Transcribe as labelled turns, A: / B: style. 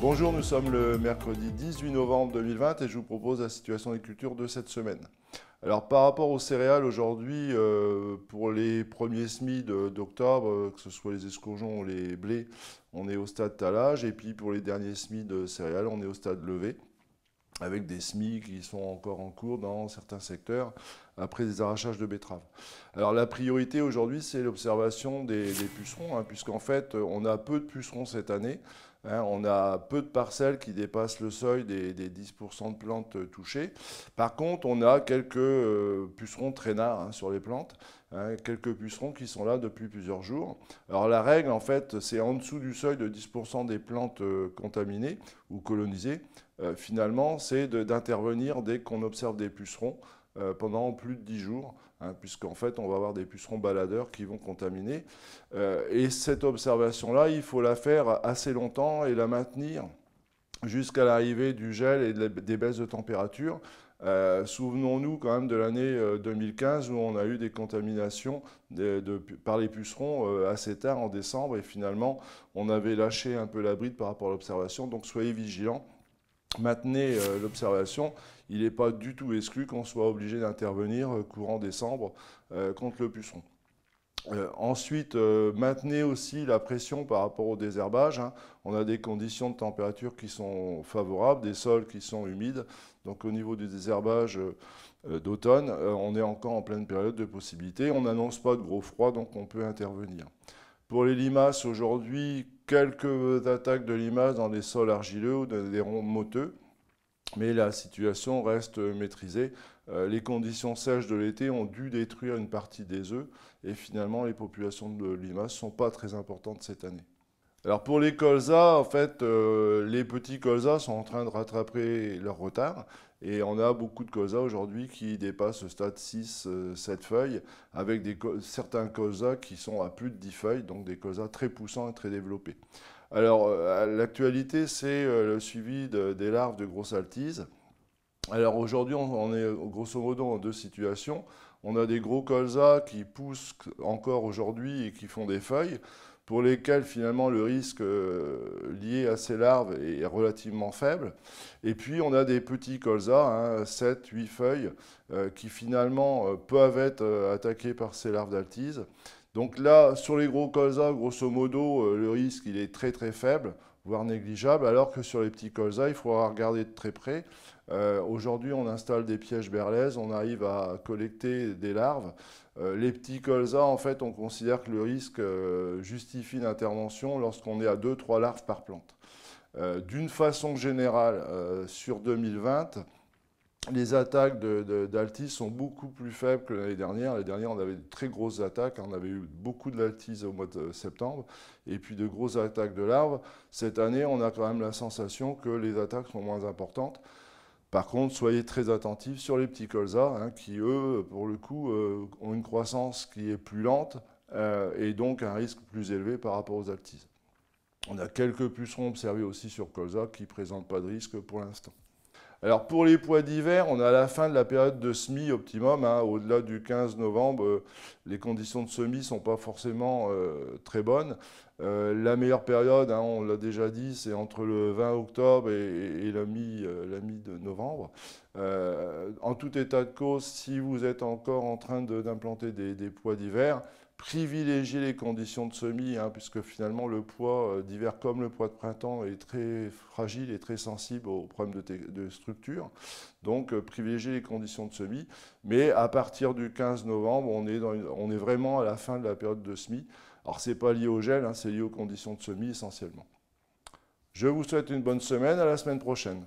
A: Bonjour, nous sommes le mercredi 18 novembre 2020 et je vous propose la situation des cultures de cette semaine. Alors par rapport aux céréales aujourd'hui, pour les premiers semis d'octobre, que ce soit les escourgeons ou les blés, on est au stade talage, et puis pour les derniers semis de céréales, on est au stade levé, avec des semis qui sont encore en cours dans certains secteurs, après des arrachages de betteraves. Alors la priorité aujourd'hui, c'est l'observation des pucerons, puisqu'en fait, on a peu de pucerons cette année. On a peu de parcelles qui dépassent le seuil des 10% de plantes touchées. Par contre, on a quelques pucerons traînards sur les plantes, quelques pucerons qui sont là depuis plusieurs jours. Alors la règle, en fait, c'est en dessous du seuil de 10% des plantes contaminées ou colonisées. Finalement, c'est d'intervenir dès qu'on observe des pucerons pendant plus de 10 jours, puisqu'en fait, on va avoir des pucerons baladeurs qui vont contaminer. Et cette observation-là, il faut la faire assez longtemps et la maintenir jusqu'à l'arrivée du gel et des baisses de température. Souvenons-nous quand même de l'année 2015 où on a eu des contaminations par les pucerons assez tard en décembre, et finalement, on avait lâché un peu la bride par rapport à l'observation. Donc soyez vigilants. Maintenez l'observation. Il n'est pas du tout exclu qu'on soit obligé d'intervenir courant décembre contre le puceron. Ensuite, maintenez aussi la pression par rapport au désherbage. On a des conditions de température qui sont favorables, des sols qui sont humides. Donc au niveau du désherbage d'automne, on est encore en pleine période de possibilité. On n'annonce pas de gros froid, donc on peut intervenir. Pour les limaces, aujourd'hui, quelques attaques de limaces dans les sols argileux ou des ronds motteux, mais la situation reste maîtrisée. Les conditions sèches de l'été ont dû détruire une partie des œufs, et finalement les populations de limaces ne sont pas très importantes cette année. Alors pour les colzas, en fait, les petits colzas sont en train de rattraper leur retard, et on a beaucoup de colzas aujourd'hui qui dépassent le stade 6-7 feuilles, avec certains colzas qui sont à plus de 10 feuilles, donc des colzas très poussants et très développés. Alors l'actualité, c'est le suivi des larves de grosse altise. Alors aujourd'hui, on est grosso modo en deux situations. On a des gros colzas qui poussent encore aujourd'hui et qui font des feuilles, pour lesquels finalement le risque lié à ces larves est relativement faible. Et puis on a des petits colzas, 7-8 feuilles, qui finalement peuvent être attaqués par ces larves d'altise. Donc là, sur les gros colzas, grosso modo, le risque il est très très faible, voire négligeable, alors que sur les petits colzas, il faudra regarder de très près. Aujourd'hui, on installe des pièges berlaises, on arrive à collecter des larves. Les petits colzas, en fait, on considère que le risque justifie l'intervention lorsqu'on est à 2-3 larves par plante. D'une façon générale, sur 2020, les attaques d'altise sont beaucoup plus faibles que l'année dernière. L'année dernière, on avait de très grosses attaques. On avait eu beaucoup de l'altise au mois de septembre, et puis de grosses attaques de larves. Cette année, on a quand même la sensation que les attaques sont moins importantes. Par contre, soyez très attentifs sur les petits colzas, qui, eux, pour le coup, ont une croissance qui est plus lente et donc un risque plus élevé par rapport aux altises. On a quelques pucerons observés aussi sur colza qui ne présentent pas de risque pour l'instant. Alors pour les pois d'hiver, on est à la fin de la période de semis optimum. Au-delà du 15 novembre, les conditions de semis ne sont pas forcément très bonnes. La meilleure période, on l'a déjà dit, c'est entre le 20 octobre et la mi de novembre. En tout état de cause, si vous êtes encore en train d'implanter des pois d'hiver, privilégiez les conditions de semis, puisque finalement le pois d'hiver comme le pois de printemps est très fragile et très sensible aux problèmes de structure. Donc privilégiez les conditions de semis. Mais à partir du 15 novembre, on est vraiment à la fin de la période de semis. Alors ce n'est pas lié au gel, c'est lié aux conditions de semis essentiellement. Je vous souhaite une bonne semaine, à la semaine prochaine.